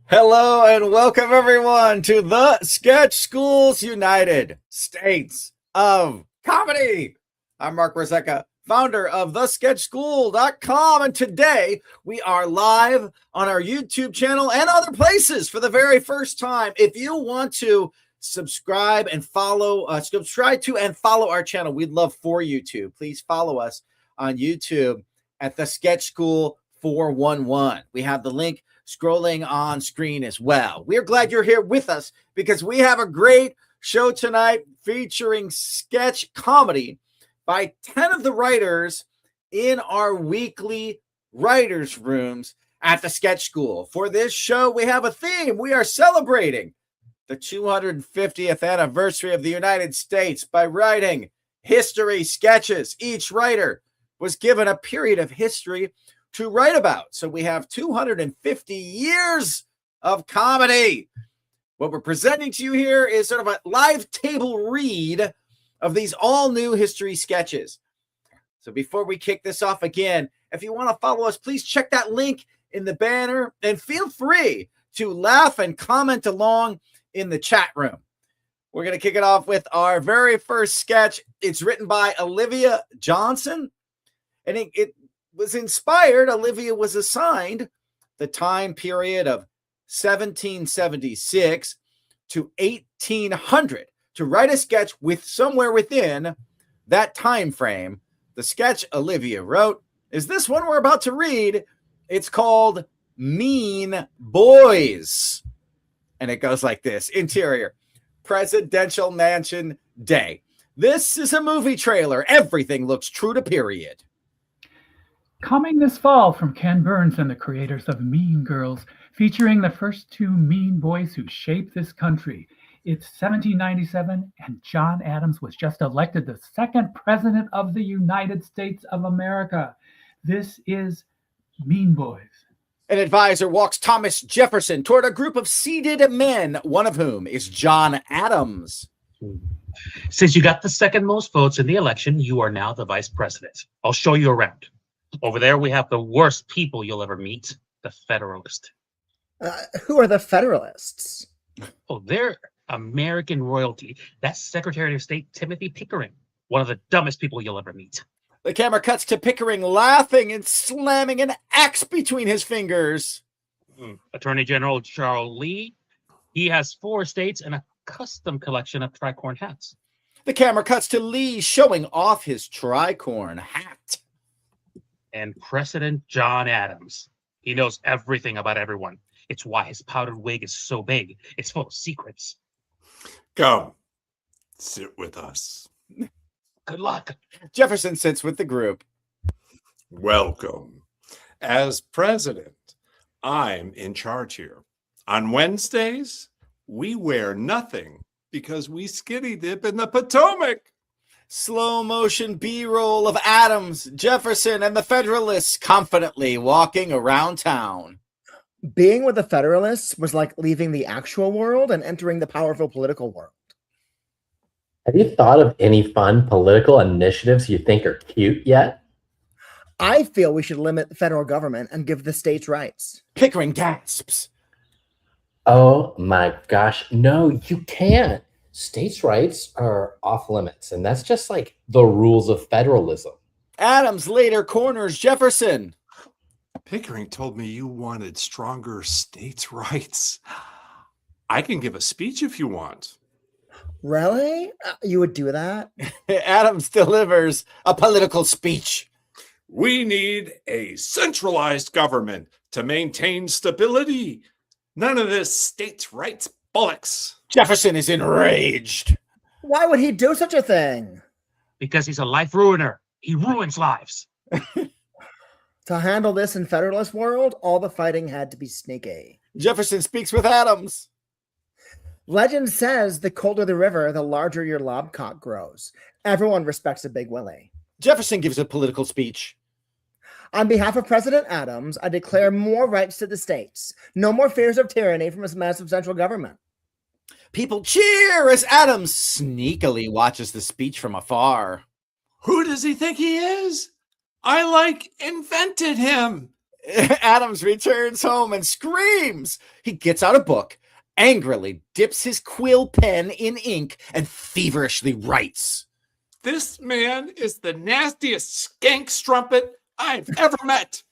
Hello and welcome everyone to the Sketch Schools United States of Comedy. I'm Mark Rosecca, founder of thesketchschool.com, and today we are live on our YouTube channel and other places for the very first time. If you want to subscribe to and follow our channel, we'd love for you to. Please follow us on YouTube at the Sketch School 411. We have the link scrolling on screen as well. We're glad you're here with us because we have a great show tonight featuring sketch comedy by 10 of the writers in our weekly writers' rooms at the Sketch School. For this show, we have a theme. We are celebrating the 250th anniversary of the United States by writing history sketches. Each writer was given a period of history to write about. So we have 250 years of comedy. What we're presenting to you here is sort of a live table read of these all new history sketches. So before we kick this off again, if you want to follow us, please check that link in the banner and feel free to laugh and comment along in the chat room. We're going to kick it off with our very first sketch. It's written by Olivia Johnson, and it was inspired. Olivia was assigned the time period of 1776 to 1800 to write a sketch with somewhere within that time frame. The sketch Olivia wrote is this one we're about to read. It's called Mean Boys. And it goes like this. Interior, Presidential Mansion Day. This is a movie trailer. Everything looks true to period. Coming this fall from Ken Burns and the creators of Mean Girls, featuring the first two mean boys who shaped this country. It's 1797, and John Adams was just elected the second president of the United States of America. This is Mean Boys. An advisor walks Thomas Jefferson toward a group of seated men, one of whom is John Adams. Since you got the second most votes in the election, you are now the vice president. I'll show you around. Over there, we have the worst people you'll ever meet, the Federalist. Who are the Federalists? Oh, they're American royalty. That's Secretary of State Timothy Pickering, one of the dumbest people you'll ever meet. The camera cuts to Pickering laughing and slamming an axe between his fingers. Attorney General Charles Lee, he has 4 states and a custom collection of tricorn hats. The camera cuts to Lee showing off his tricorn hat. And President John Adams. He knows everything about everyone. It's why his powdered wig is so big. It's full of secrets. Come, sit with us. Good luck. Jefferson sits with the group. Welcome. As president, I'm in charge here. On Wednesdays, we wear nothing because we skinny dip in the Potomac. Slow motion B-roll of Adams, Jefferson, and the Federalists confidently walking around town. Being with the Federalists was like leaving the actual world and entering the powerful political world. Have you thought of any fun political initiatives you think are cute yet? I feel we should limit the federal government and give the states rights. Pickering gasps. Oh my gosh, no, you can't. States' rights are off limits, and that's just like the rules of federalism. Adams later corners Jefferson. Pickering told me you wanted stronger states' rights. I can give a speech if you want. Really? You would do that? Adams delivers a political speech. We need a centralized government to maintain stability. None of this states' rights bollocks. Jefferson is enraged. Why would he do such a thing? Because he's a life ruiner. He ruins lives. To handle this in Federalist world, all the fighting had to be sneaky. Jefferson speaks with Adams. Legend says the colder the river, the larger your lobcock grows. Everyone respects a big willy. Jefferson gives a political speech. On behalf of President Adams, I declare more rights to the states. No more fears of tyranny from this massive central government. People cheer as Adams sneakily watches the speech from afar. Who does he think he is? I invented him. Adams returns home and screams. He gets out a book, angrily dips his quill pen in ink, and feverishly writes. This man is the nastiest skank strumpet I've ever met.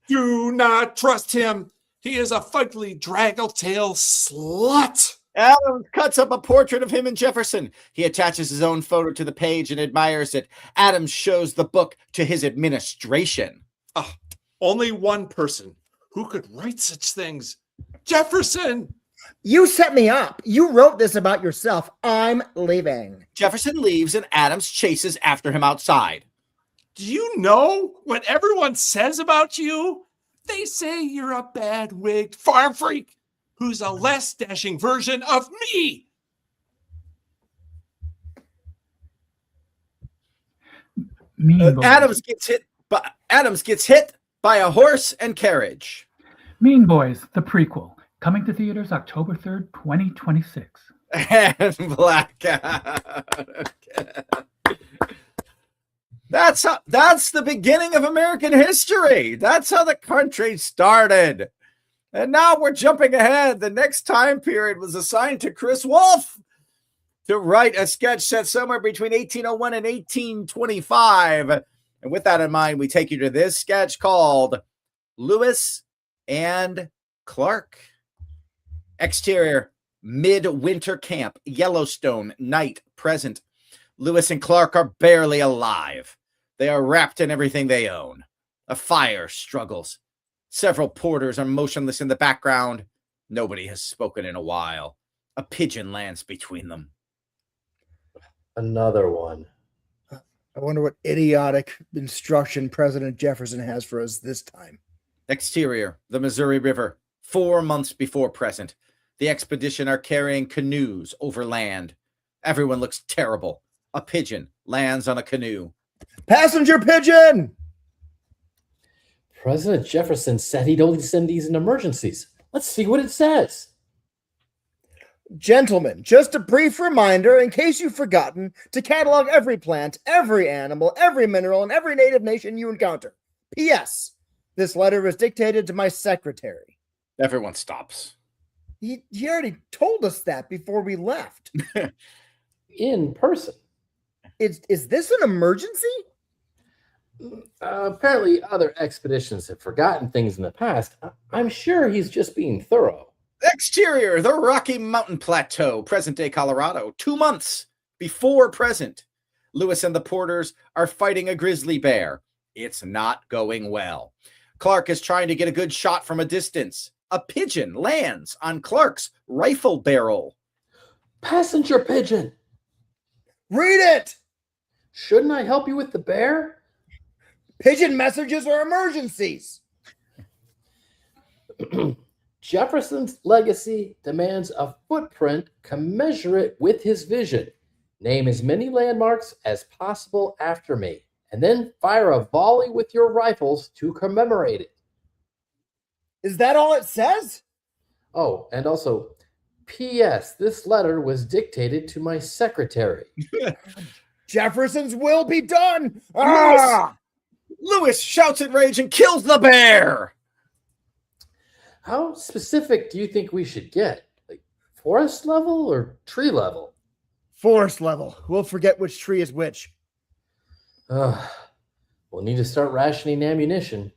Do not trust him. He is a fugly, draggle-tail slut. Adams cuts up a portrait of him and Jefferson. He attaches his own photo to the page and admires it. Adams shows the book to his administration. Only one person who could write such things. Jefferson! You set me up. You wrote this about yourself. I'm leaving. Jefferson leaves and Adams chases after him outside. Do you know what everyone says about you? They say you're a bad-wigged farm freak who's a less dashing version of me. Mean Boys. Adams gets hit by a horse and carriage. Mean Boys, the prequel, coming to theaters October 3rd, 2026. And blackout. That's the beginning of American history. That's how the country started. And now we're jumping ahead. The next time period was assigned to Chris Wolf to write a sketch set somewhere between 1801 and 1825. And with that in mind, we take you to this sketch called Lewis and Clark. Exterior, midwinter camp, Yellowstone, night, present. Lewis and Clark are barely alive. They are wrapped in everything they own. A fire struggles. Several porters are motionless in the background. Nobody has spoken in a while. A pigeon lands between them. Another one. I wonder what idiotic instruction President Jefferson has for us this time. Exterior, the Missouri River, 4 months before present. The expedition are carrying canoes over land. Everyone looks terrible. A pigeon lands on a canoe. Passenger pigeon! President Jefferson said he'd only send these in emergencies. Let's see what it says. Gentlemen, just a brief reminder, in case you've forgotten, to catalog every plant, every animal, every mineral, and every native nation you encounter. P.S. This letter was dictated to my secretary. Everyone stops. He already told us that before we left. In person. Is this an emergency? Apparently, other expeditions have forgotten things in the past. I'm sure he's just being thorough. Exterior, the Rocky Mountain Plateau, present-day Colorado, 2 months before present. Lewis and the porters are fighting a grizzly bear. It's not going well. Clark is trying to get a good shot from a distance. A pigeon lands on Clark's rifle barrel. Passenger pigeon. Read it! Shouldn't I help you with the bear? Pigeon messages are emergencies. Jefferson's legacy demands a footprint commensurate with his vision. Name as many landmarks as possible after me, and then fire a volley with your rifles to commemorate it. Is that all it says? Oh, and also, P.S. This letter was dictated to my secretary. Jefferson's will be done. Ah! Lewis shouts in rage and kills the bear. How specific do you think we should get? Like forest level or tree level? Forest level. We'll forget which tree is which. We'll need to start rationing ammunition.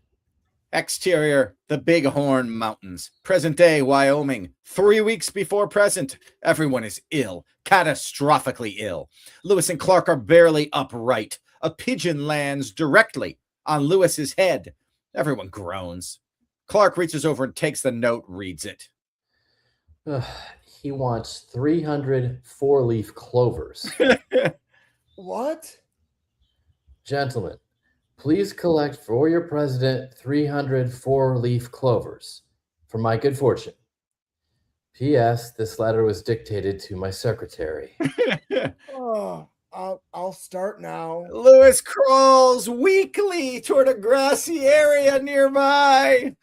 Exterior, the Bighorn Mountains, present-day Wyoming, 3 weeks before present. Everyone is ill, catastrophically ill. Lewis and Clark are barely upright. A pigeon lands directly on Lewis's head. Everyone groans. Clark reaches over and takes the note, reads it. He wants 300 four-leaf clovers. What? Gentlemen, please collect for your president 300 four-leaf clovers for my good fortune. P.S. This letter was dictated to my secretary. Oh, I'll start now. Lewis crawls weakly toward a grassy area nearby.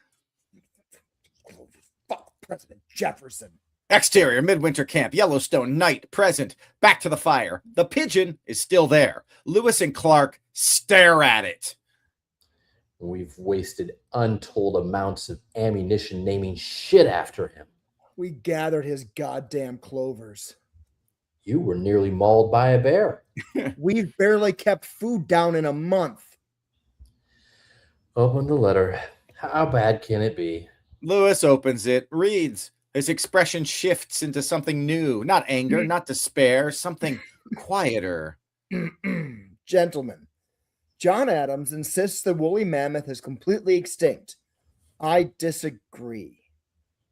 Fuck President Jefferson. Exterior, midwinter camp, Yellowstone, night, present, back to the fire. The pigeon is still there. Lewis and Clark stare at it. We've wasted untold amounts of ammunition naming shit after him. We gathered his goddamn clovers. You were nearly mauled by a bear. We've barely kept food down in a month. Open the letter. How bad can it be? Lewis opens it, reads. His expression shifts into something new. Not anger, not despair, something quieter. Gentlemen, John Adams insists the woolly mammoth is completely extinct. I disagree.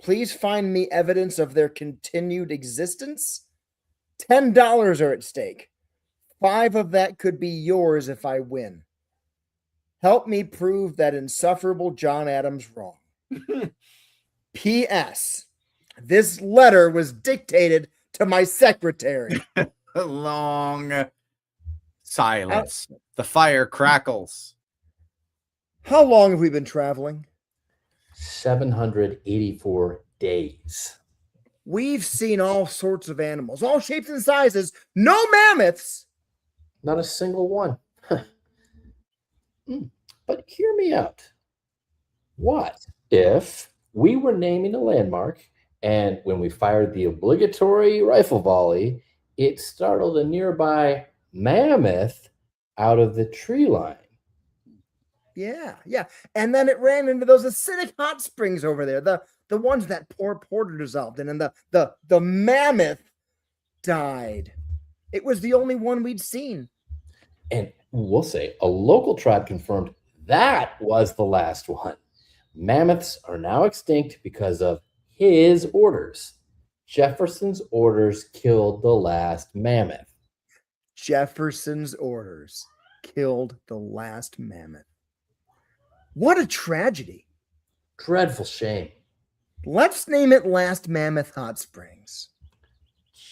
Please find me evidence of their continued existence. $10 are at stake. 5 of that could be yours if I win. Help me prove that insufferable John Adams wrong. P.S. This letter was dictated to my secretary. A long silence. The fire crackles. How long have we been traveling? 784 days. We've seen all sorts of animals, all shapes and sizes. No mammoths. Not a single one. But hear me out. What if we were naming a landmark, and when we fired the obligatory rifle volley, it startled a nearby mammoth out of the tree line? Yeah. And then it ran into those acidic hot springs over there, the ones that poor Porter dissolved in, and the mammoth died. It was the only one we'd seen. And we'll say a local tribe confirmed that was the last one. Mammoths are now extinct because of his orders. Jefferson's orders killed the last mammoth. Jefferson's orders killed the last mammoth. What a tragedy. Dreadful shame. Let's name it Last Mammoth Hot Springs.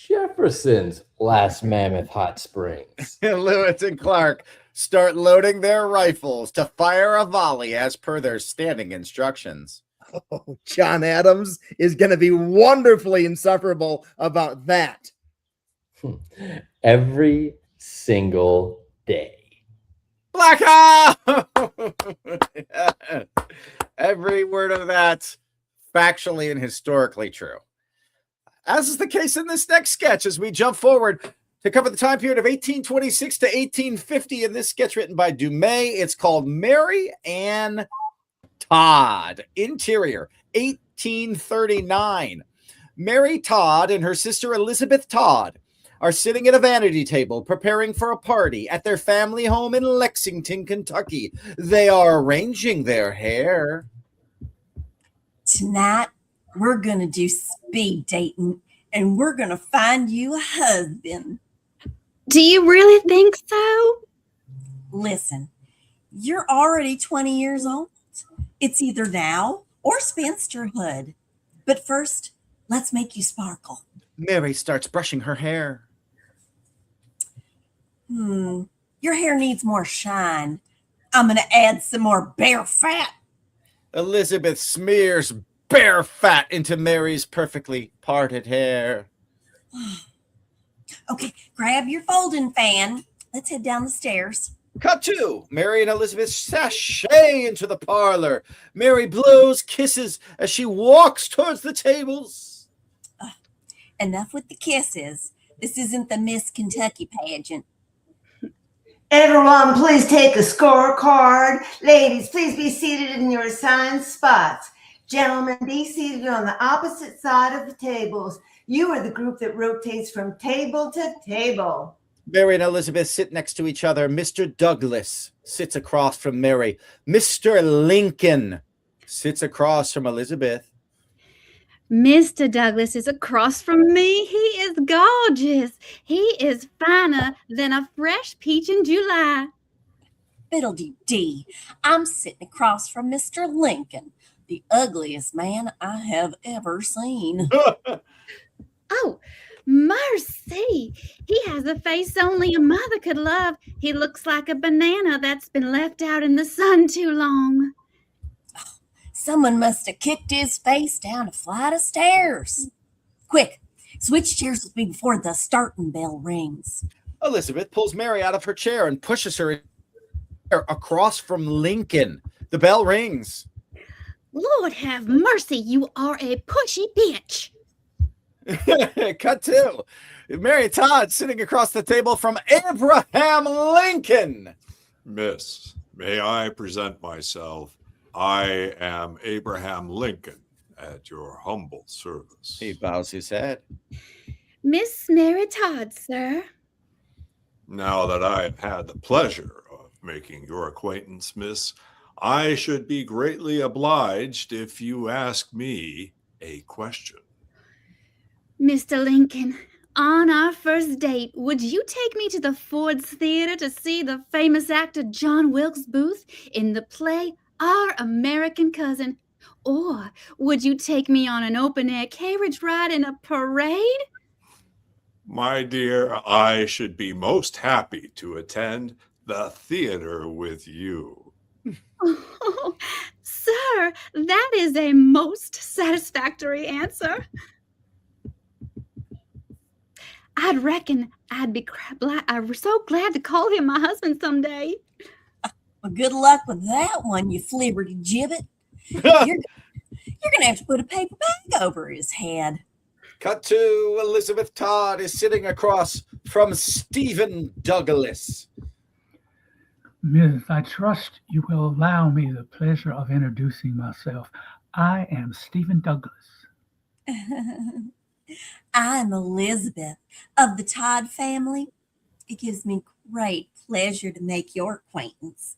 Jefferson's last mammoth hot springs. Lewis and Clark start loading their rifles to fire a volley as per their standing instructions. Oh, John Adams is going to be wonderfully insufferable about that. Every single day. Black Hawk! Every word of that factually and historically true. As is the case in this next sketch, as we jump forward to cover the time period of 1826 to 1850 in this sketch written by Dumais. It's called Mary Ann Todd. Interior, 1839. Mary Todd and her sister Elizabeth Todd are sitting at a vanity table preparing for a party at their family home in Lexington, Kentucky. They are arranging their hair. Tonight, we're going to do speed dating, and we're going to find you a husband. Do you really think so? Listen, you're already 20 years old. It's either now or spinsterhood. But first, let's make you sparkle. Mary starts brushing her hair. Your hair needs more shine. I'm going to add some more bear fat. Elizabeth smears bear fat into Mary's perfectly parted hair. Okay, grab your folding fan. Let's head down the stairs. Cut to Mary and Elizabeth sashay into the parlor. Mary blows kisses as she walks towards the tables. Enough with the kisses. This isn't the Miss Kentucky pageant. Everyone, please take a scorecard. Ladies, please be seated in your assigned spots. Gentlemen, be seated on the opposite side of the tables. You are the group that rotates from table to table. Mary and Elizabeth sit next to each other. Mr. Douglas sits across from Mary. Mr. Lincoln sits across from Elizabeth. Mr. Douglas is across from me. He is gorgeous. He is finer than a fresh peach in July. Fiddle-dee-dee. I'm sitting across from Mr. Lincoln, the ugliest man I have ever seen. Oh, mercy. He has a face only a mother could love. He looks like a banana that's been left out in the sun too long. Someone must have kicked his face down a flight of stairs. Quick, switch chairs with me before the starting bell rings. Elizabeth pulls Mary out of her chair and pushes her across from Lincoln. The bell rings. Lord have mercy, you are a pushy bitch. Cut to Mary Todd sitting across the table from Abraham Lincoln. Miss, may I present myself? I am Abraham Lincoln at your humble service. He bows his head. Miss Mary Todd, sir. Now that I have had the pleasure of making your acquaintance, Miss, I should be greatly obliged if you ask me a question. Mr. Lincoln, on our first date, would you take me to the Ford's Theater to see the famous actor John Wilkes Booth in the play Our American Cousin? Or would you take me on an open-air carriage ride in a parade? My dear, I should be most happy to attend the theater with you. Oh, sir, that is a most satisfactory answer. I'd reckon I'd be I'm so glad to call him my husband someday. Well, good luck with that one, you flibberty gibbet. You're going to have to put a paper bag over his head. Cut to Elizabeth Todd is sitting across from Stephen Douglas. Miss, I trust you will allow me the pleasure of introducing myself. I am Stephen Douglas. I'm Elizabeth of the Todd family. It gives me great pleasure to make your acquaintance.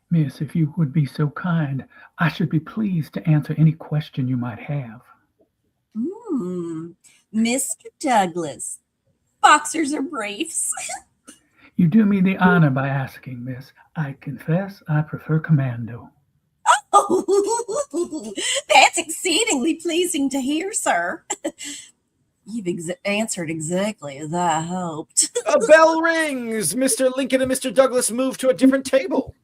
Miss, if you would be so kind, I should be pleased to answer any question you might have. Mr. Douglas, boxers or briefs? You do me the honor by asking, Miss. I confess I prefer commando. Oh, that's exceedingly pleasing to hear, sir. You've answered exactly as I hoped. A bell rings. Mr. Lincoln and Mr. Douglas move to a different table.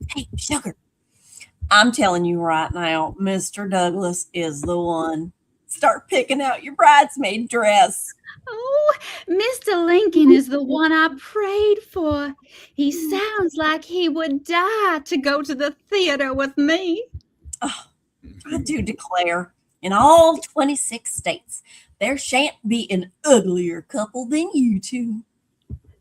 Hey, sugar, I'm telling you right now, Mr. Douglas is the one. Start picking out your bridesmaid dress. Oh, Mr. Lincoln is the one I prayed for. He sounds like he would die to go to the theater with me. Oh, I do declare, in all 26 states, there shan't be an uglier couple than you two.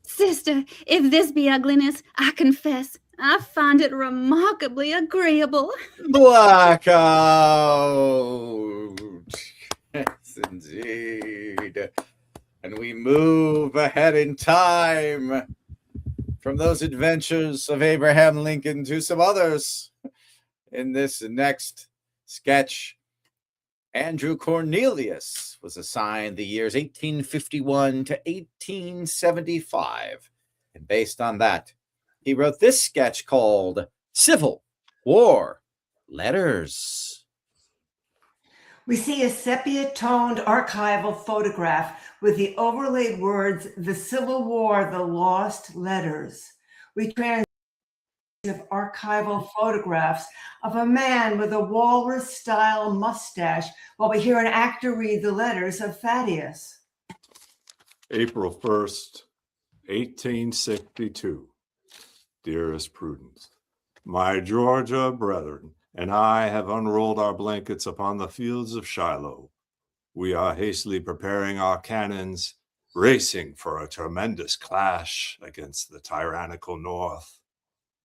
Sister, if this be ugliness, I confess, I find it remarkably agreeable. Blackout. Yes, indeed. And we move ahead in time from those adventures of Abraham Lincoln to some others. In this next sketch, Andrew Cornelius was assigned the years 1851 to 1875. And based on that, he wrote this sketch called Civil War Letters. We see a sepia-toned archival photograph with the overlaid words, "The Civil War, the Lost Letters." We translate of archival photographs of a man with a walrus-style mustache while we hear an actor read the letters of Thaddeus. April 1st, 1862. Dearest Prudence, my Georgia brethren and I have unrolled our blankets upon the fields of Shiloh. We are hastily preparing our cannons, racing for a tremendous clash against the tyrannical North.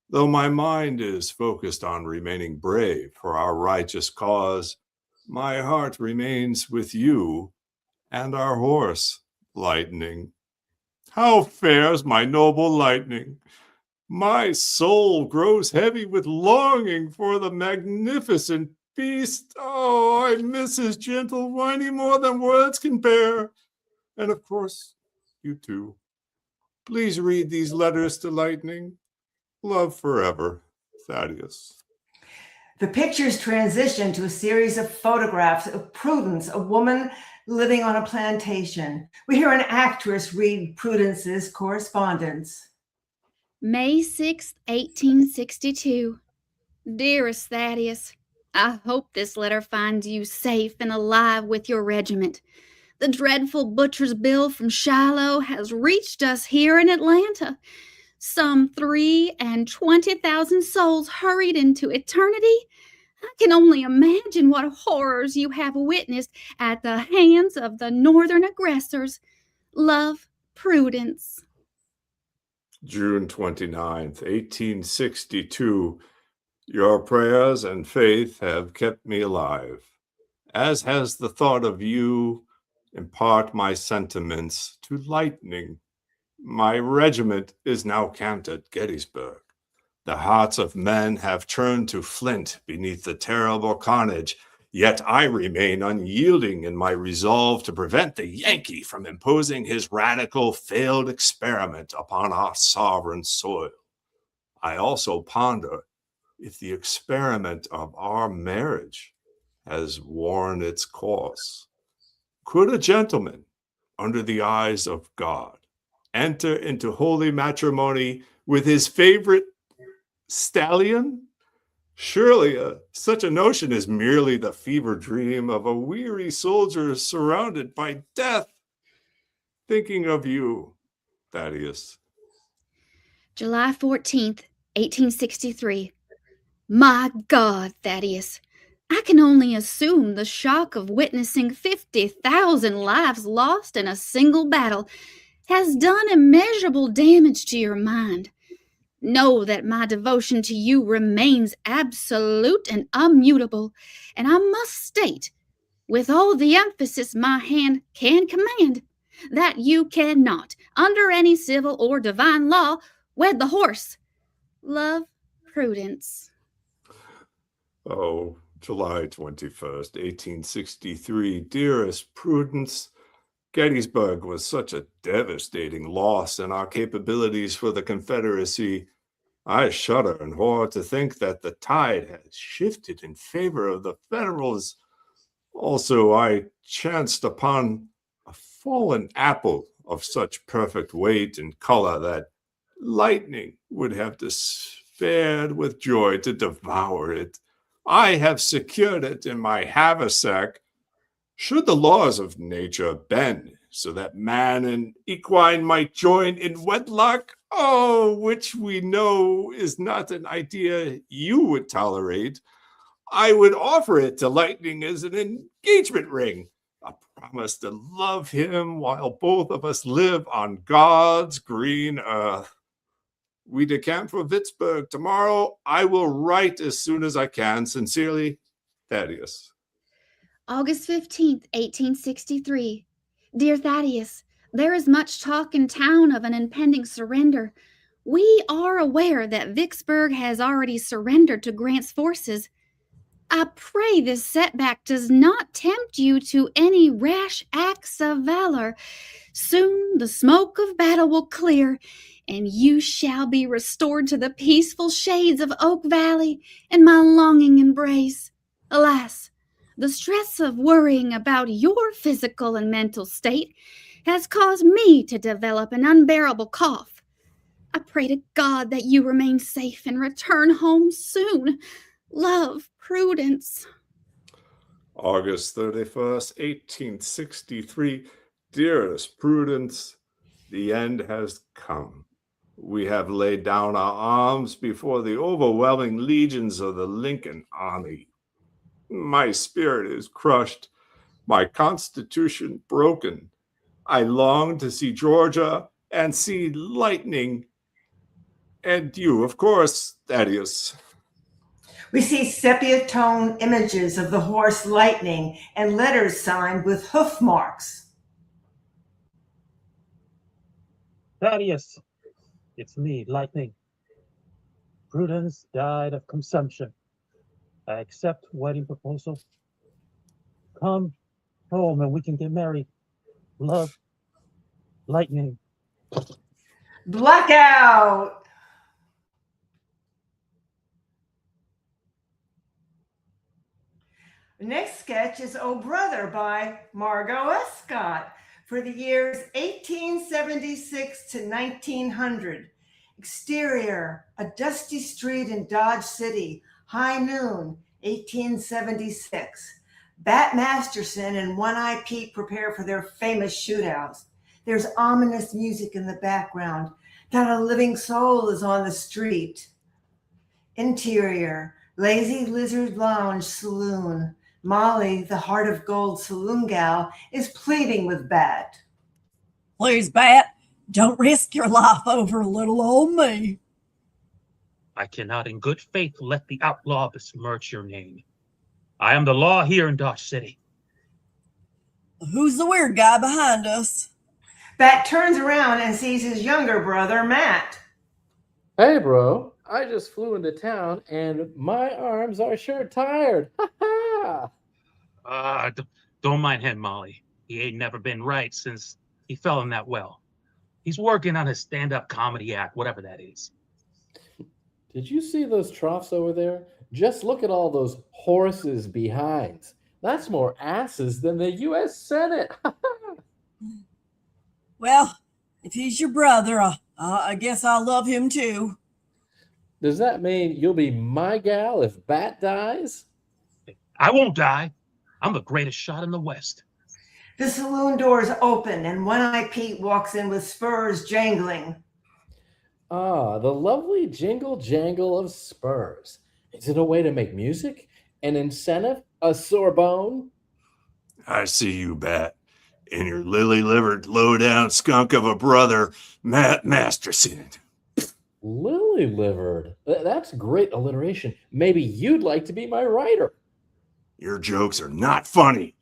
Though my mind is focused on remaining brave for our righteous cause, my heart remains with you and our horse, Lightning. How fares my noble Lightning? My soul grows heavy with longing for the magnificent beast. Oh, I miss his gentle whining more than words can bear. And of course, you too. Please read these letters to Lightning. Love forever, Thaddeus. The pictures transition to a series of photographs of Prudence, a woman living on a plantation. We hear an actress read Prudence's correspondence. May 6th, 1862. Dearest Thaddeus, I hope this letter finds you safe and alive with your regiment. The dreadful butcher's bill from Shiloh has reached us here in Atlanta. Some 23,000 souls hurried into eternity. I can only imagine what horrors you have witnessed at the hands of the northern aggressors. Love, Prudence. June 29th, 1862. Your prayers and faith have kept me alive, as has the thought of you. Impart my sentiments to lightning. My regiment is now camped at Gettysburg. The hearts of men have turned to flint beneath the terrible carnage, yet I remain unyielding in my resolve to prevent the Yankee from imposing his radical failed experiment upon our sovereign soil. I also ponder if the experiment of our marriage has worn its course. Could a gentleman, under the eyes of God, enter into holy matrimony with his favorite stallion? Surely such a notion is merely the fever dream of a weary soldier surrounded by death. Thinking of you, Thaddeus. July 14th, 1863. My God, Thaddeus, I can only assume the shock of witnessing 50,000 lives lost in a single battle has done immeasurable damage to your mind. Know that my devotion to you remains absolute and immutable, and I must state, with all the emphasis my hand can command, that you cannot, under any civil or divine law, wed the horse. Love, Prudence. Oh, July 21st, 1863. Dearest Prudence, Gettysburg was such a devastating loss in our capabilities for the Confederacy. I shudder in horror to think that the tide has shifted in favor of the Federals. Also, I chanced upon a fallen apple of such perfect weight and color that lightning would have despaired with joy to devour it. I have secured it in my haversack. Should the laws of nature bend so that man and equine might join in wedlock, which we know is not an idea you would tolerate, I would offer it to Lightning as an engagement ring, a promise to love him while both of us live on God's green earth. We decamp for Vicksburg tomorrow. I will write as soon as I can. Sincerely, Thaddeus. August 15th, 1863. Dear Thaddeus, there is much talk in town of an impending surrender. We are aware that Vicksburg has already surrendered to Grant's forces. I pray this setback does not tempt you to any rash acts of valor. Soon the smoke of battle will clear, and you shall be restored to the peaceful shades of Oak Valley and my longing embrace. Alas, the stress of worrying about your physical and mental state has caused me to develop an unbearable cough. I pray to God that you remain safe and return home soon. Love, Prudence. August 31st, 1863. Dearest Prudence, the end has come. We have laid down our arms before the overwhelming legions of the Lincoln army. My spirit is crushed, my constitution broken. I long to see Georgia and see lightning. And you, of course, Thaddeus. We see sepia tone images of the horse Lightning and letters signed with hoof marks. Thaddeus, it's me, Lightning. Prudence died of consumption. I accept wedding proposal. Come home and we can get married. Love, Lightning. Blackout. The next sketch is Oh Brother by Margot Escott for the years 1876 to 1900. Exterior, a dusty street in Dodge City, high noon, 1876. Bat Masterson and One-Eye Pete prepare for their famous shootouts. There's ominous music in the background. Not a living soul is on the street. Interior, Lazy Lizard Lounge Saloon. Molly, the heart of gold saloon gal, is pleading with Bat. Please, Bat, don't risk your life over little old me. I cannot in good faith let the outlaw besmirch your name. I am the law here in Dodge City. Who's the weird guy behind us? Bat turns around and sees his younger brother, Matt. Hey, bro. I just flew into town and my arms are sure tired. Ha ha! Don't mind him, Molly. He ain't never been right since he fell in that well. He's working on his stand-up comedy act, whatever that is. Did you see those troughs over there? Just look at all those horses behind. That's more asses than the U.S. Senate. Well, if he's your brother, I guess I'll love him too. Does that mean you'll be my gal if Bat dies? I won't die. I'm the greatest shot in the West. The saloon doors open and One-Eye Pete walks in with spurs jangling. Ah, the lovely jingle jangle of spurs. Is it a way to make music? An incentive? A Sorbonne? I see you, Bat, and your lily-livered, low-down skunk of a brother, Matt Masterson. Lily-livered? That's great alliteration. Maybe you'd like to be my writer. Your jokes are not funny.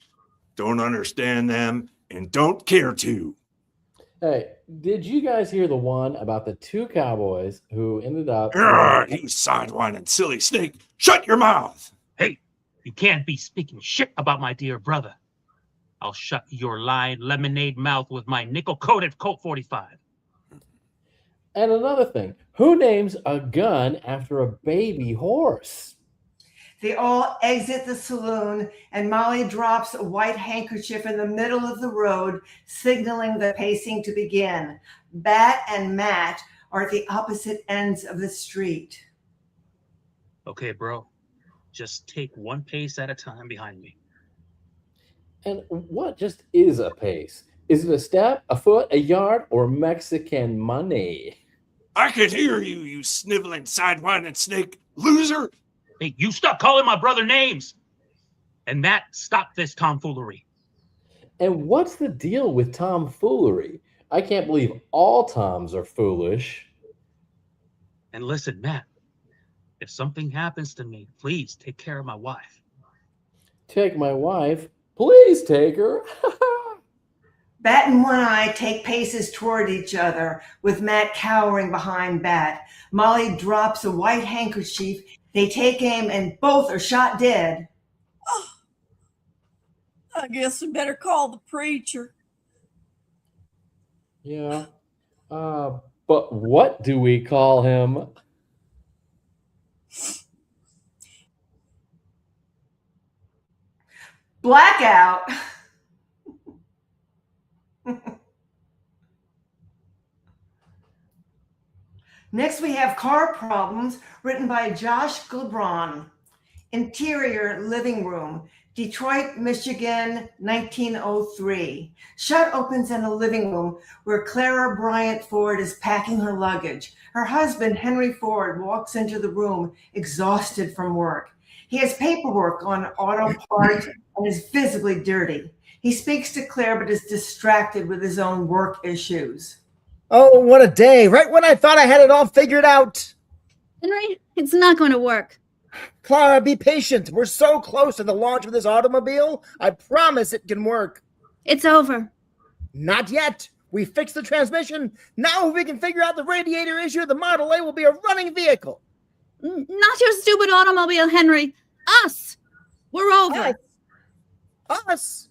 Don't understand them and don't care to. Hey, did you guys hear the one about the two cowboys who ended up... You sidewinding silly snake. Shut your mouth. Hey, you can't be speaking shit about my dear brother. I'll shut your lying lemonade mouth with my nickel-coated Colt 45. And another thing, who names a gun after a baby horse? They all exit the saloon and Molly drops a white handkerchief in the middle of the road, signaling the pacing to begin. Bat and Matt are at the opposite ends of the street. Okay, bro. Just take one pace at a time behind me. And what just is a pace? Is it a step, a foot, a yard, or Mexican money? I can hear you, you sniveling, sidewinding snake. Loser. Hey, you stop calling my brother names. And Matt, stop this tomfoolery. And what's the deal with tomfoolery? I can't believe all Toms are foolish. And listen, Matt, if something happens to me, please take care of my wife. Take my wife? Please take her. Bat and One-Eye take paces toward each other, with Matt cowering behind Bat. Molly drops a white handkerchief. They take aim and both are shot dead. Oh, I guess we better call the preacher. Yeah. But what do we call him? Blackout. Next, we have Car Problems, written by Josh Glebron. Interior living room, Detroit, Michigan, 1903. Shut opens in a living room where Clara Bryant Ford is packing her luggage. Her husband, Henry Ford, walks into the room exhausted from work. He has paperwork on auto parts and is visibly dirty. He speaks to Claire but is distracted with his own work issues. Oh, what a day. Right when I thought I had it all figured out. Henry, it's not going to work. Clara, be patient. We're so close to the launch of this automobile. I promise it can work. It's over. Not yet. We fixed the transmission. Now if we can figure out the radiator issue, the Model A will be a running vehicle. Not your stupid automobile, Henry. Us. We're over. Us.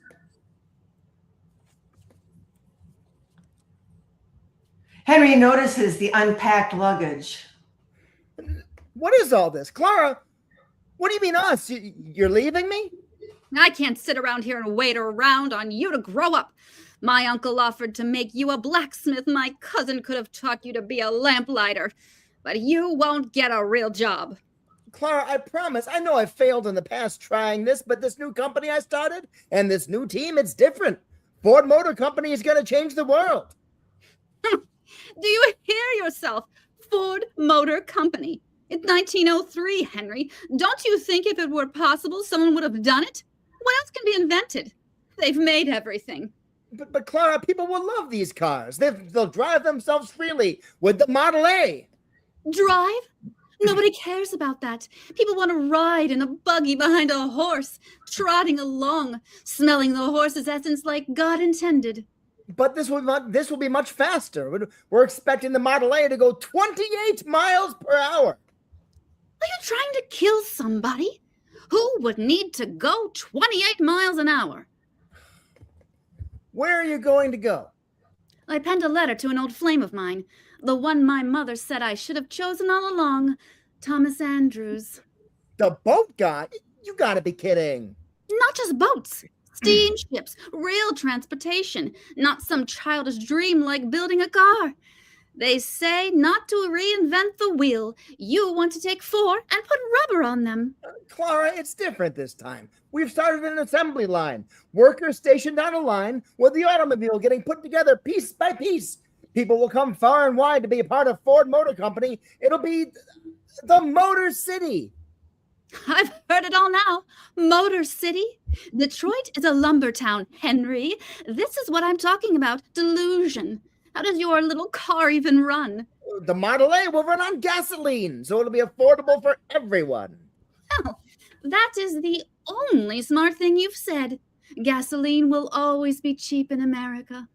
Henry notices the unpacked luggage. What is all this? Clara, what do you mean us? You're leaving me? I can't sit around here and wait around on you to grow up. My uncle offered to make you a blacksmith. My cousin could have taught you to be a lamplighter. But you won't get a real job. Clara, I promise. I know I failed in the past trying this, but this new company I started and this new team, it's different. Ford Motor Company is going to change the world. Do you hear yourself? Ford Motor Company. It's 1903, Henry. Don't you think if it were possible, someone would have done it? What else can be invented? They've made everything. But Clara, people will love these cars. They'll drive themselves freely with the Model A. Drive? Nobody cares about that. People want to ride in a buggy behind a horse, trotting along, smelling the horse's essence like God intended. But this will be much faster. We're expecting the Model A to go 28 miles per hour. Are you trying to kill somebody? Who would need to go 28 miles an hour? Where are you going to go? I penned a letter to an old flame of mine, the one my mother said I should have chosen all along, Thomas Andrews. The boat guy? You gotta be kidding. Not just boats, steamships, rail transportation, not some childish dream like building a car. They say not to reinvent the wheel. You want to take 4 and put rubber on them. Clara, it's different this time. We've started an assembly line. Workers stationed on a line with the automobile getting put together piece by piece. People will come far and wide to be a part of Ford Motor Company. It'll be the Motor City. I've heard it all now. Motor City? Detroit is a lumber town, Henry. This is what I'm talking about. Delusion. How does your little car even run? The Model A will run on gasoline, so it'll be affordable for everyone. Well, that is the only smart thing you've said. Gasoline will always be cheap in America.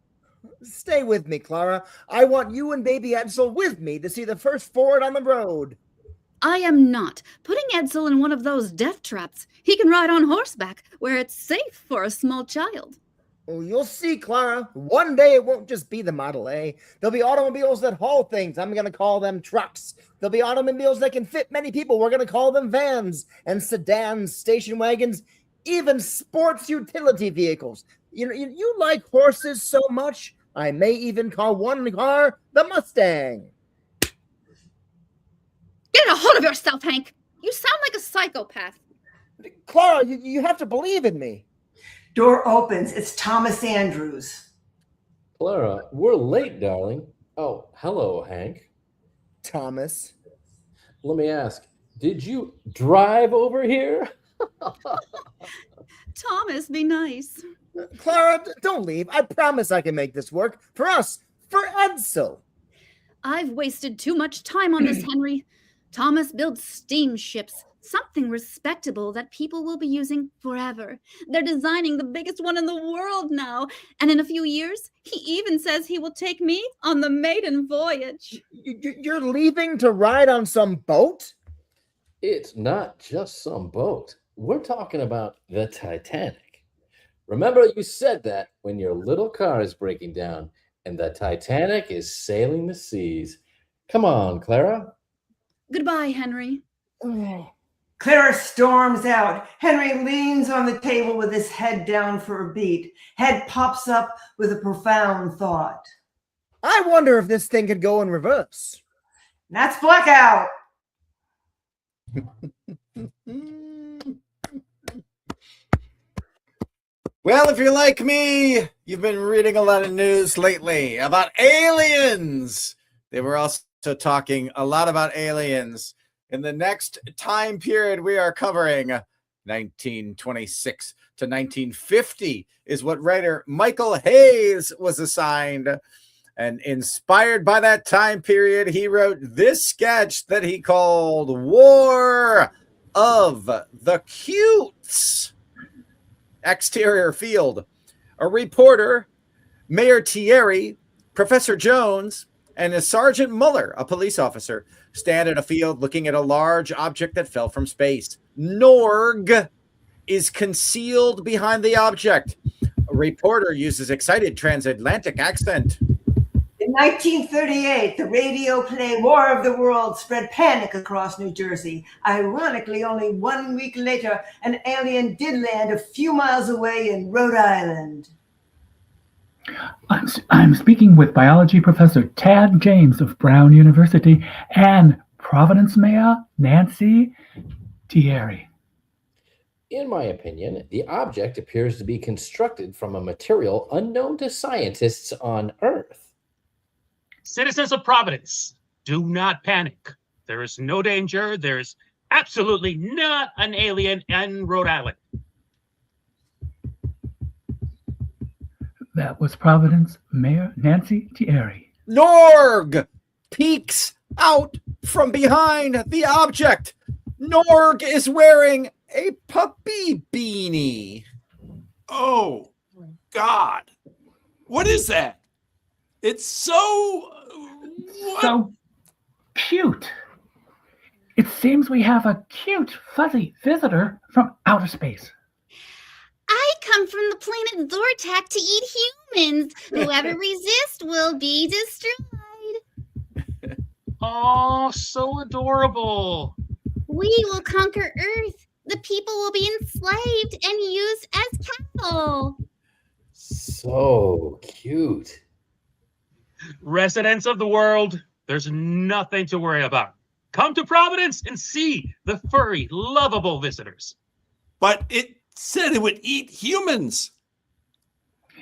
Stay with me, Clara. I want you and baby Edsel with me to see the first Ford on the road. I am not putting Edsel in one of those death traps. He can ride on horseback, where it's safe for a small child. Oh, you'll see, Clara. One day it won't just be the Model A. There'll be automobiles that haul things. I'm going to call them trucks. There'll be automobiles that can fit many people. We're going to call them vans and sedans, station wagons, even sports utility vehicles. You like horses so much, I may even call one car the Mustang. Get a hold of yourself, Hank. You sound like a psychopath. Clara, you have to believe in me. Door opens. It's Thomas Andrews. Clara, we're late, darling. Oh, hello, Hank. Thomas. Let me ask, did you drive over here? Thomas, be nice. Clara, don't leave. I promise I can make this work. For us. For Edsel. I've wasted too much time on this, Henry. Thomas builds steamships, something respectable that people will be using forever. They're designing the biggest one in the world now. And in a few years, he even says he will take me on the maiden voyage. You're leaving to ride on some boat? It's not just some boat. We're talking about the Titanic. Remember, you said that when your little car is breaking down and the Titanic is sailing the seas. Come on, Clara. Goodbye, Henry. Oh. Clara storms out. Henry leans on the table with his head down for a beat. Head pops up with a profound thought. I wonder if this thing could go in reverse. That's blackout. Well, if you're like me, you've been reading a lot of news lately about aliens. They were also talking a lot about aliens. In the next time period we are covering, 1926 to 1950 is what writer Michael Hayes was assigned. And inspired by that time period, he wrote this sketch that he called War of the Cutes. Exterior field. A reporter, Mayor Thierry, Professor Jones, and a Sergeant Muller, a police officer, stand in a field looking at a large object that fell from space. Norg is concealed behind the object. A reporter uses excited transatlantic accent. In 1938, the radio play War of the Worlds spread panic across New Jersey. Ironically, only 1 week later, an alien did land a few miles away in Rhode Island. I'm speaking with biology professor Tad James of Brown University and Providence Mayor Nancy Thierry. In my opinion, the object appears to be constructed from a material unknown to scientists on Earth. Citizens of Providence, do not panic. There is no danger. There's absolutely not an alien in Rhode Island. That was Providence Mayor Nancy Thierry. Norg peeks out from behind the object. Norg is wearing a puppy beanie. Oh, God. What is that? It's so. What? So cute. It seems we have a cute, fuzzy visitor from outer space. I come from the planet Zortak to eat humans. Whoever resists will be destroyed. Oh, so adorable. We will conquer Earth. The people will be enslaved and used as cattle. So cute. Residents of the world, there's nothing to worry about. Come to Providence and see the furry, lovable visitors. But it said it would eat humans.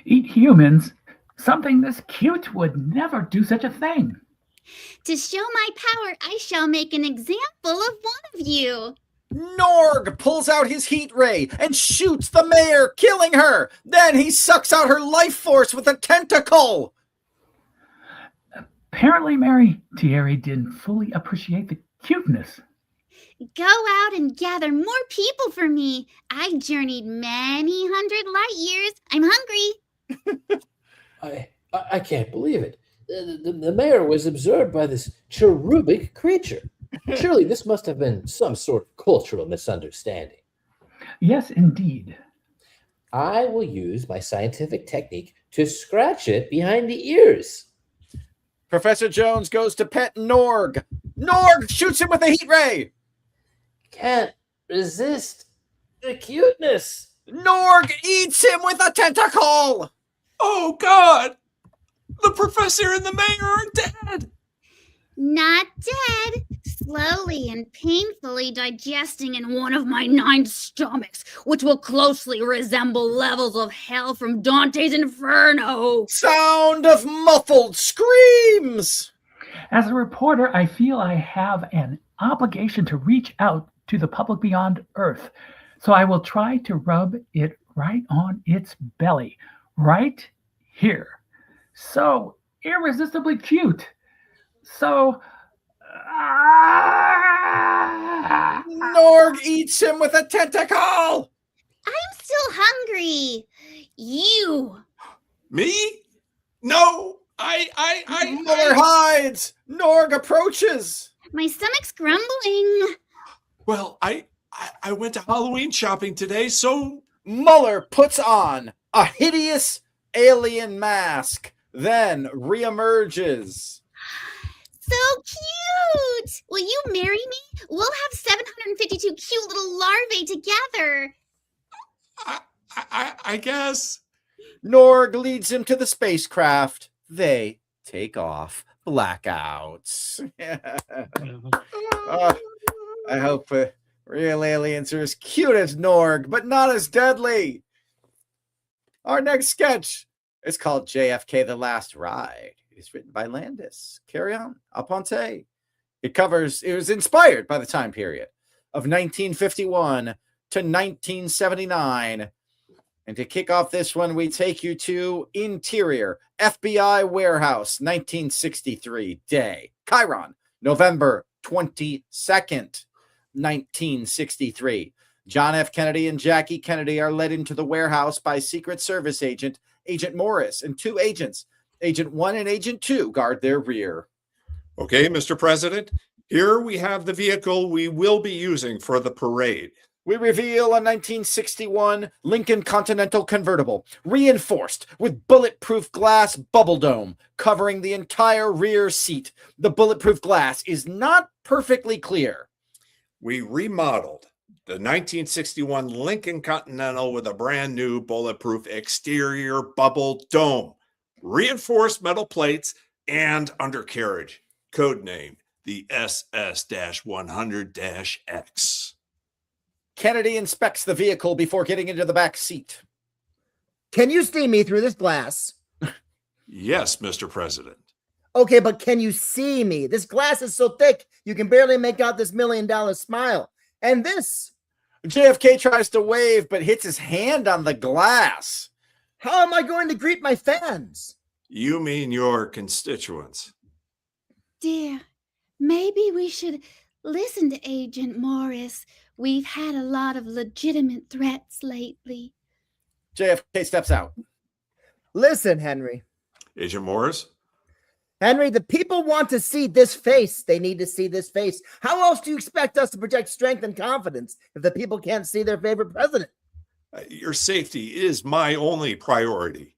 Eat humans? Something this cute would never do such a thing. To show my power, I shall make an example of one of you. Norg pulls out his heat ray and shoots the mayor, killing her. Then he sucks out her life force with a tentacle. Apparently, Mary Thierry didn't fully appreciate the cuteness. Go out and gather more people for me. I journeyed many hundred light years. I'm hungry. I can't believe it. The mayor was observed by this cherubic creature. Surely this must have been some sort of cultural misunderstanding. Yes, indeed. I will use my scientific technique to scratch it behind the ears. Professor Jones goes to pet Norg. Norg shoots him with a heat ray. Can't resist the cuteness. Norg eats him with a tentacle. Oh, God. The professor and the mayor are dead. Not dead. Slowly and painfully digesting in one of my 9 stomachs, which will closely resemble levels of hell from Dante's Inferno. Sound of muffled screams. As a reporter, I feel I have an obligation to reach out to the public beyond Earth. So I will try to rub it right on its belly, right here. So irresistibly cute. So Norg eats him with a tentacle. I'm still hungry. You. Me? No, Muller hides. Norg approaches. My stomach's grumbling. Well, I went to Halloween shopping today, so Muller puts on a hideous alien mask, then reemerges. So cute! Will you marry me? We'll have 752 cute little larvae together. I guess. Norg leads him to the spacecraft. They take off. Blackouts. I hope real aliens are as cute as Norg, but not as deadly. Our next sketch is called JFK The Last Ride. It is written by Landis. Carry on. Aponte. It was inspired by the time period of 1951 to 1979. And to kick off this one, we take you to Interior FBI Warehouse, 1963 day. Chiron, November 22nd, 1963. John F. Kennedy and Jackie Kennedy are led into the warehouse by Secret Service agent Morris, and 2 agents. Agent 1 and Agent 2 guard their rear. Okay, Mr. President, here we have the vehicle we will be using for the parade. We reveal a 1961 Lincoln Continental convertible, reinforced with bulletproof glass bubble dome covering the entire rear seat. The bulletproof glass is not perfectly clear. We remodeled the 1961 Lincoln Continental with a brand new bulletproof exterior bubble dome, reinforced metal plates, and undercarriage, codenamed the SS 100 X. Kennedy inspects the vehicle before getting into the back seat. Can you see me through this glass? Yes, Mr. President. Okay, but can you see me? This glass is so thick, you can barely make out this $1 million smile. And this, JFK tries to wave, but hits his hand on the glass. how am I going to greet my fans? You mean your constituents? Dear, maybe we should listen to Agent Morris. We've had a lot of legitimate threats lately. JFK steps out. Listen, Henry. Agent Morris? Henry, the people want to see this face. They need to see this face. How else do you expect us to project strength and confidence if the people can't see their favorite president? Your safety is my only priority.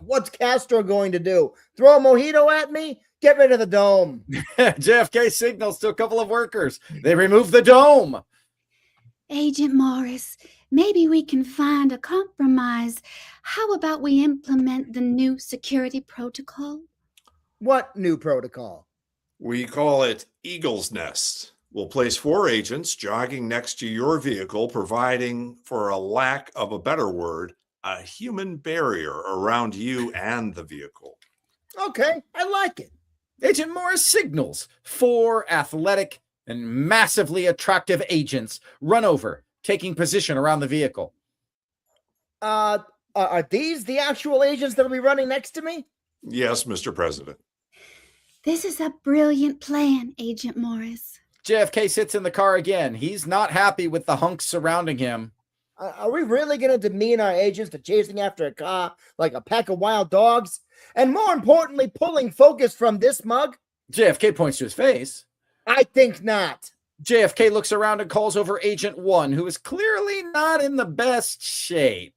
What's Castro going to do? Throw a mojito at me? Get rid of the dome. JFK signals to a couple of workers. They remove the dome. Agent Morris, maybe we can find a compromise. How about we implement the new security protocol? What new protocol? We call it Eagle's Nest. We'll place 4 agents jogging next to your vehicle, providing, for a lack of a better word, a human barrier around you and the vehicle. Okay, I like it. Agent Morris signals. 4 athletic and massively attractive agents run over, taking position around the vehicle. Are these the actual agents that'll be running next to me? Yes, Mr. President. This is a brilliant plan, Agent Morris. JFK sits in the car again. He's not happy with the hunks surrounding him. Are we really going to demean our agents to chasing after a car like a pack of wild dogs? And more importantly, pulling focus from this mug? JFK points to his face. I think not. JFK looks around and calls over Agent 1, who is clearly not in the best shape.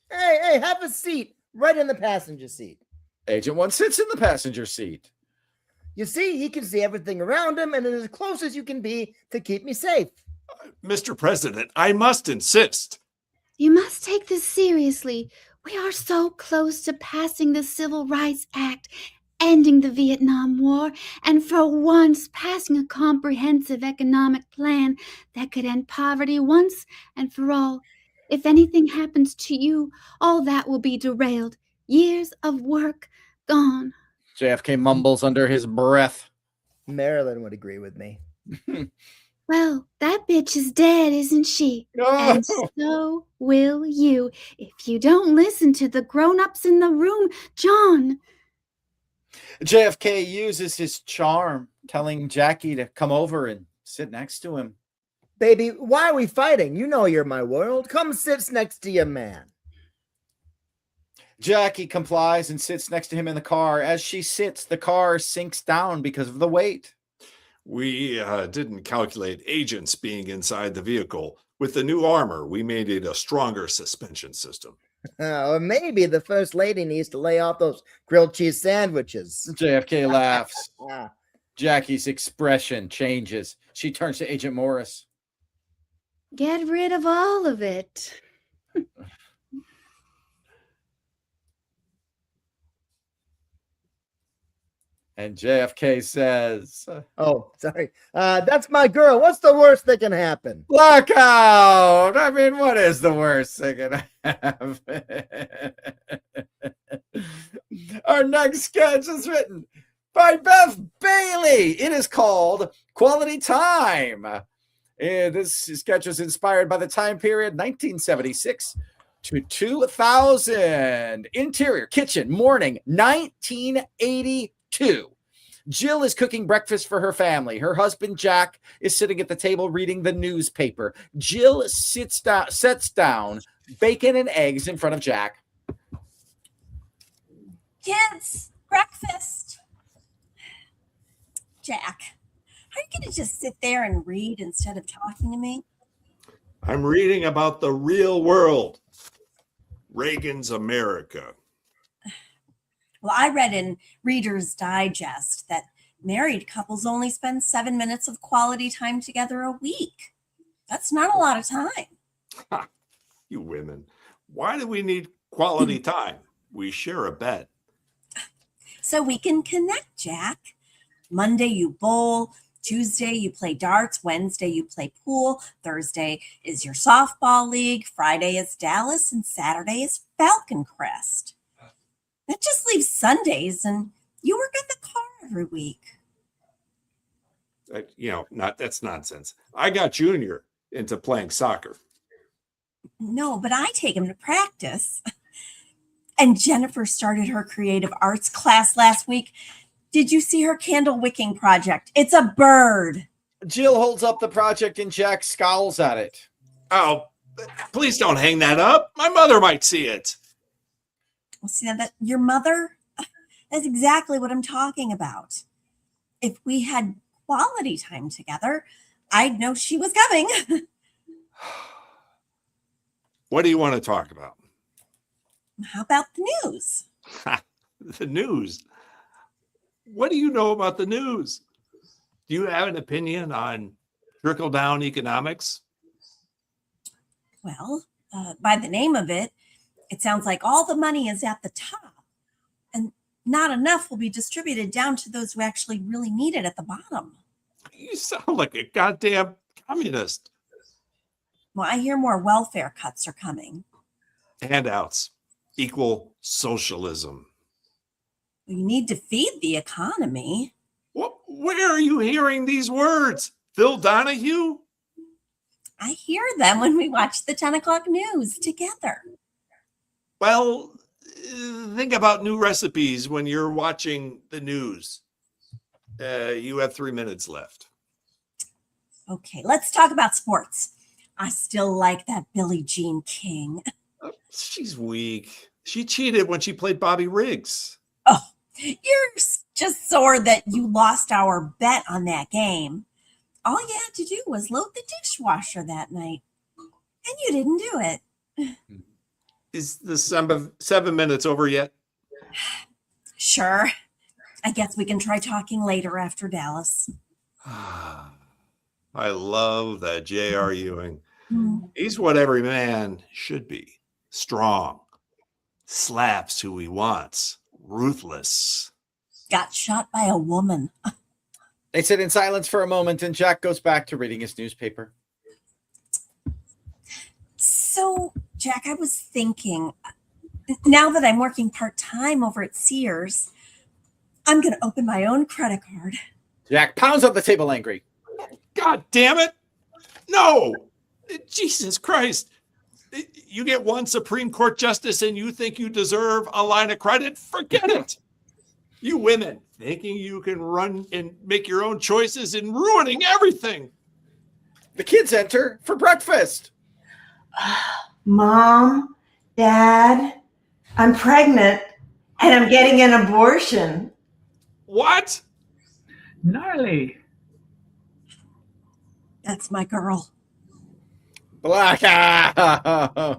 Hey, have a seat right in the passenger seat. Agent 1 sits in the passenger seat. You see, he can see everything around him and is as close as you can be to keep me safe. Mr. President, I must insist. You must take this seriously. We are so close to passing the Civil Rights Act, ending the Vietnam War, and for once passing a comprehensive economic plan that could end poverty once and for all. If anything happens to you, all that will be derailed. Years of work gone. JFK mumbles under his breath. Marilyn would agree with me. Well, that bitch is dead, isn't she? And so will you if you don't listen to the grown-ups in the room, John. JFK uses his charm, telling Jackie to come over and sit next to him. Baby, why are we fighting? You know you're my world. Come sit next to your man. Jackie complies and sits next to him in the car. As she sits, the car sinks down because of the weight. We didn't calculate agents being inside the vehicle. With the new armor, we made it a stronger suspension system. Or maybe the first lady needs to lay off those grilled cheese sandwiches. JFK laughs. Ah, Jackie's expression changes. She turns to Agent Morris. Get rid of all of it. And JFK says, oh, sorry. That's my girl. What's the worst that can happen? Blackout! I mean, what is the worst thing that can happen? Our next sketch is written by Beth Bailey. It is called Quality Time. This sketch was inspired by the time period 1976 to 2000. Interior, kitchen, morning, 1982. Jill is cooking breakfast for her family. Her husband, Jack, is sitting at the table reading the newspaper. Jill sets down bacon and eggs in front of Jack. Kids, breakfast. Jack, are you going to just sit there and read instead of talking to me? I'm reading about the real world. Reagan's America. Well, I read in Reader's Digest that married couples only spend 7 minutes of quality time together a week. That's not a lot of time. Ha, you women. Why do we need quality time? We share a bed. So we can connect, Jack. Monday, you bowl. Tuesday, you play darts. Wednesday, you play pool. Thursday is your softball league. Friday is Dallas. And Saturday is Falcon Crest. That just leaves Sundays, and you work at the car every week. That's nonsense. I got Junior into playing soccer. No, but I take him to practice. And Jennifer started her creative arts class last week. Did you see her candle wicking project? It's a bird. Jill holds up the project and Jack scowls at it. Oh, please don't hang that up. My mother might see it. Well, see that your mother? That's exactly what I'm talking about. If we had quality time together, I'd know she was coming. What do you want to talk about? How about the news? The news? What do you know about the news? Do you have an opinion on trickle-down economics? Well, by the name of it, it sounds like all the money is at the top and not enough will be distributed down to those who actually really need it at the bottom. You sound like a goddamn communist. Well, I hear more welfare cuts are coming. Handouts equal socialism. You need to feed the economy. Where are you hearing these words? Phil Donahue? I hear them when we watch the 10 o'clock news together. Well, think about new recipes when you're watching the news. You have 3 minutes left. Okay, let's talk about sports. I still like that Billie Jean King. She's weak. She cheated when she played Bobby Riggs. Oh, you're just sore that you lost our bet on that game. All you had to do was load the dishwasher that night, and you didn't do it. Is the 7 minutes over yet? Sure. I guess we can try talking later after Dallas. I love that J.R. Ewing. He's what every man should be. Strong. Slaps who he wants. Ruthless. Got shot by a woman. They sit in silence for a moment, and Jack goes back to reading his newspaper. So, Jack, I was thinking, now that I'm working part-time over at Sears, I'm going to open my own credit card. Jack pounds on the table angry. God damn it. No. Jesus Christ. You get one Supreme Court justice and you think you deserve a line of credit? Forget it. You women thinking you can run and make your own choices and ruining everything. The kids enter for breakfast. Mom, Dad, I'm pregnant and I'm getting an abortion. What? Gnarly. That's my girl. Black. A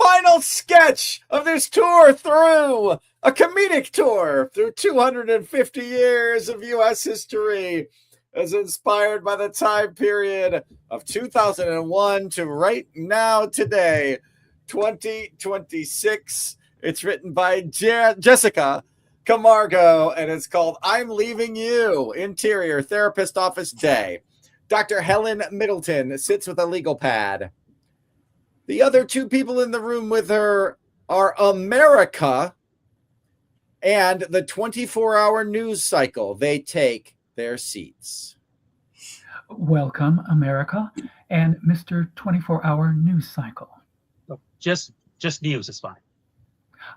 final sketch of this tour through a comedic tour through 250 years of U.S. history, as inspired by the time period of 2001 to right now today, 2026. It's written by Jessica Camargo, and it's called I'm Leaving You, Interior Therapist Office Day. Dr. Helen Middleton sits with a legal pad. The other two people in the room with her are America and the 24-hour news cycle. They take their seats. Welcome, America, and Mr. 24-hour news cycle. Just news is fine.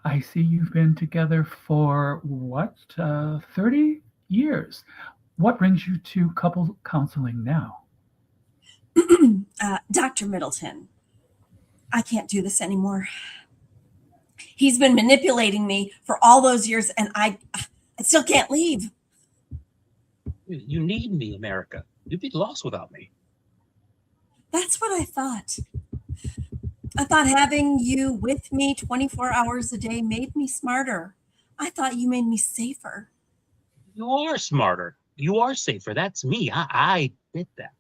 I see you've been together for, 30 years. What brings you to couple counseling now? Dr. Middleton, I can't do this anymore. He's been manipulating me for all those years, and I still can't leave. You need me, America. You'd be lost without me. That's what I thought. I thought having you with me 24 hours a day made me smarter. I thought you made me safer. You are smarter. You are safer. That's me. I did that.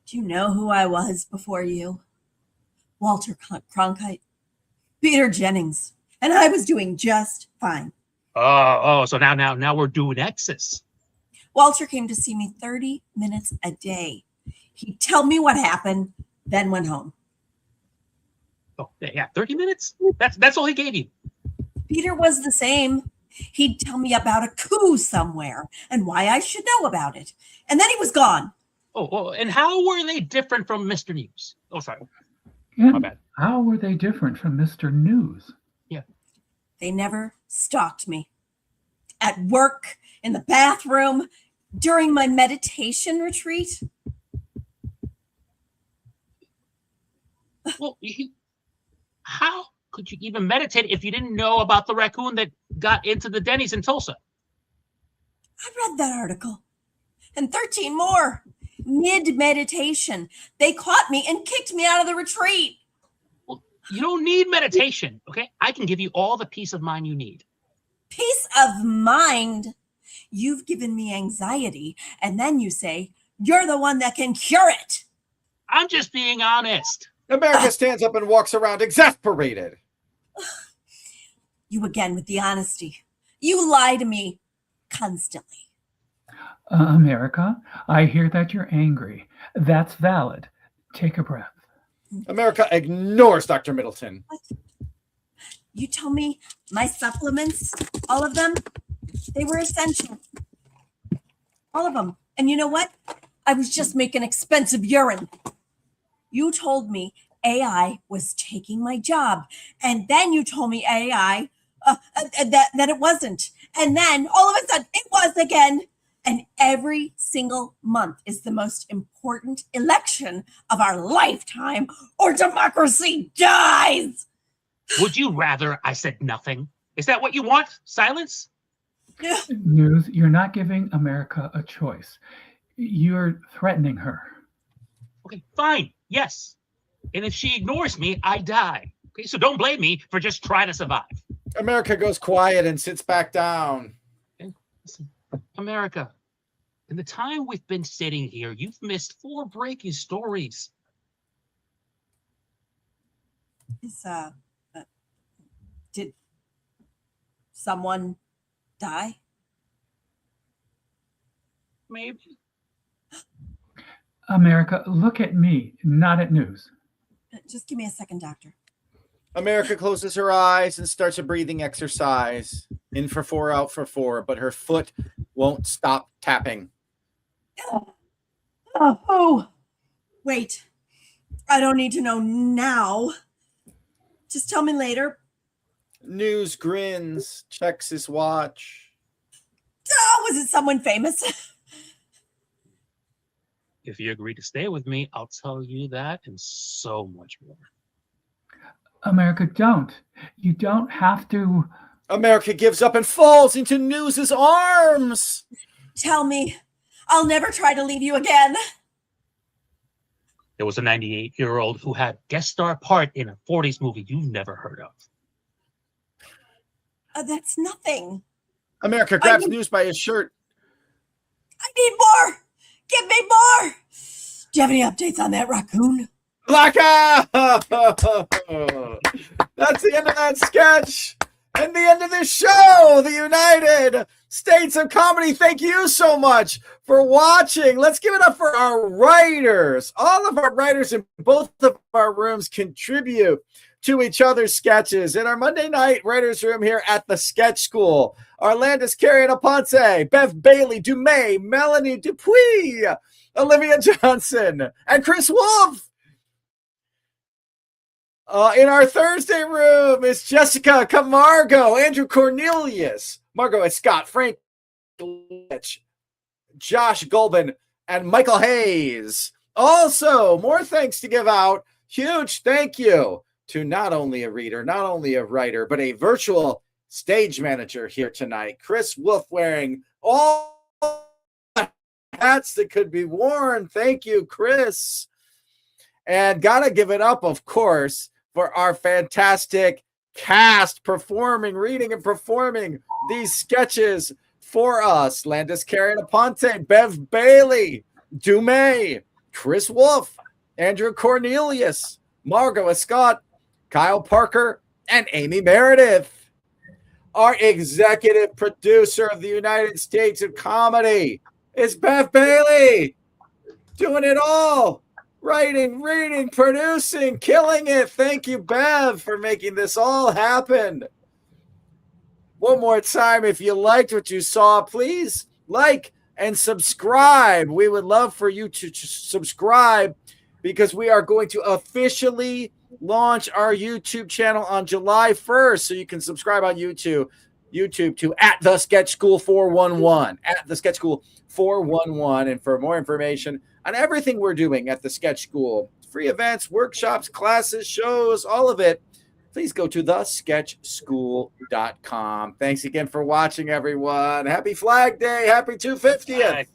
Do you know who I was before you? Walter Cronkite, Peter Jennings, and I was doing just fine. So now we're doing X's. Walter came to see me 30 minutes a day. He'd tell me what happened, then went home. Oh, yeah, 30 minutes? That's all he gave you. Peter was the same. He'd tell me about a coup somewhere and why I should know about it. And then he was gone. Oh, and how were they different from Mr. News? Oh, sorry. And My bad. how were they different from Mr. News? They never stalked me. At work, in the bathroom, during my meditation retreat. Well, how could you even meditate if you didn't know about the raccoon that got into the Denny's in Tulsa? I read that article. And 13 more. Mid-meditation. They caught me and kicked me out of the retreat. Well, you don't need meditation, okay? I can give you all the peace of mind you need. Peace of mind. You've given me anxiety, and then you say, you're the one that can cure it. I'm just being honest. America stands up and walks around exasperated. You again with the honesty. You lie to me constantly. America, I hear that you're angry. That's valid. Take a breath. America ignores Dr. Middleton. You tell me my supplements, all of them, they were essential. All of them. And you know what? I was just making expensive urine. You told me AI was taking my job. And then you told me AI, that it wasn't. And then all of a sudden it was again. And every single month is the most important election of our lifetime, or democracy dies. Would you rather I said nothing? Is that what you want? Silence? News, you're not giving America a choice. You're threatening her. Okay, fine. Yes. And if she ignores me, I die. Okay, so don't blame me for just trying to survive. America goes quiet and sits back down. Okay? Listen, America, in the time we've been sitting here, you've missed 4 breaking stories. Did someone die? Maybe. America, look at me, not at news. Just give me a second, doctor. America closes her eyes and starts a breathing exercise. In for 4, out for 4, but her foot won't stop tapping. Oh, wait. I don't need to know now. Just tell me later. News grins, checks his watch. Oh, was it someone famous? If you agree to stay with me, I'll tell you that and so much more. America, don't. You don't have to. America gives up and falls into News's arms. Tell me. I'll never try to leave you again. There was a 98-year-old who had guest star part in a 40s movie you've never heard of. That's nothing. America grabs News by his shirt. I need more. Give me more. Do you have any updates on that raccoon? Blackout! That's the end of that sketch. And the end of this show, the United States of Comedy. Thank you so much for watching. Let's give it up for our writers. All of our writers in both of our rooms contribute to each other's sketches. In our Monday night writers room here at the Sketch School, Arlandis Carrion Aponte, Bev Bailey, Dumay, Melanie Dupuis, Olivia Johnson, and Chris Wolf. In our Thursday room is Jessica Camargo, Andrew Cornelius, Margot and Scott, Frank Litch, Josh Golbin, and Michael Hayes. Also, more thanks to give out. Huge thank you to not only a reader, not only a writer, but a virtual stage manager here tonight. Chris Wolf, wearing all hats that could be worn. Thank you, Chris. And gotta give it up, of course, for our fantastic cast performing, reading and performing these sketches for us. Landis Carrion Aponte, Bev Bailey, Dumay, Chris Wolf, Andrew Cornelius, Margot Scott, Kyle Parker, and Amy Meredith. Our executive producer of the United States of Comedy is Bev Bailey, doing it all. Writing, reading, producing, killing it. Thank you, Bev, for making this all happen. One more time, if you liked what you saw, please like and subscribe. We would love for you to subscribe because we are going to officially launch our YouTube channel on July 1st. So you can subscribe on YouTube to at the Sketch School 411, at the Sketch School 411. And for more information on everything we're doing at the Sketch School, free events, workshops, classes, shows, all of it, please go to thesketchschool.com. Thanks again for watching, everyone. Happy Flag Day. Happy 250th.